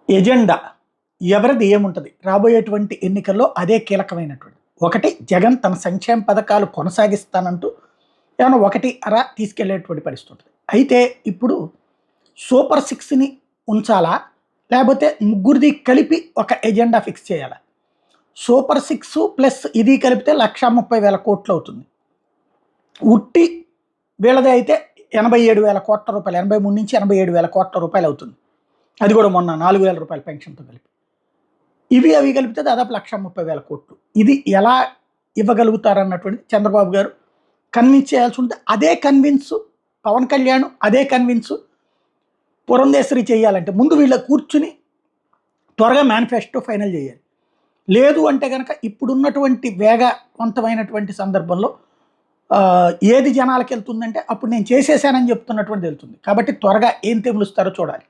Agenda ఎవరిది ఏముంటుంది రాబోయేటువంటి ఎన్నికల్లో అదే కీలకమైనటువంటి ఒకటి. జగన్ తన సంక్షేమ పథకాలు కొనసాగిస్తానంటూ ఏమైనా ఒకటి అరా తీసుకెళ్లేటువంటి పరిస్థితి ఉంటుంది. అయితే ఇప్పుడు సూపర్ సిక్స్ని ఉంచాలా, లేకపోతే ముగ్గురిది కలిపి ఒక ఎజెండా ఫిక్స్ చేయాలా? సూపర్ సిక్స్ ప్లస్ ఇది కలిపితే 1,30,000 కోట్లు అవుతుంది. ఉట్టి వీళ్ళది అయితే 87,000 కోట్ల రూపాయలు, 83 నుంచి 87,000 కోట్ల రూపాయలు అవుతుంది. అది కూడా మొన్న 4,000 రూపాయల పెన్షన్తో కలిపి. ఇవి అవి కలిపితే దాదాపు 1,30,000 కోట్లు. ఇది ఎలా ఇవ్వగలుగుతారన్నటువంటి చంద్రబాబు గారు కన్విన్స్ చేయాల్సి ఉంటే అదే కన్విన్స్ పవన్ కళ్యాణ్, అదే కన్విన్స్ పురంధేశ్వరి చేయాలంటే ముందు వీళ్ళ కూర్చుని త్వరగా మేనిఫెస్టో ఫైనల్ చేయాలి. లేదు అంటే కనుక ఇప్పుడున్నటువంటి వేగవంతమైనటువంటి సందర్భంలో ఏది జనాలకు వెళ్తుందంటే అప్పుడు నేను చేసేసానని చెప్తున్నటువంటి వెళ్తుంది. కాబట్టి త్వరగా ఏం తెములుస్తారో చూడాలి.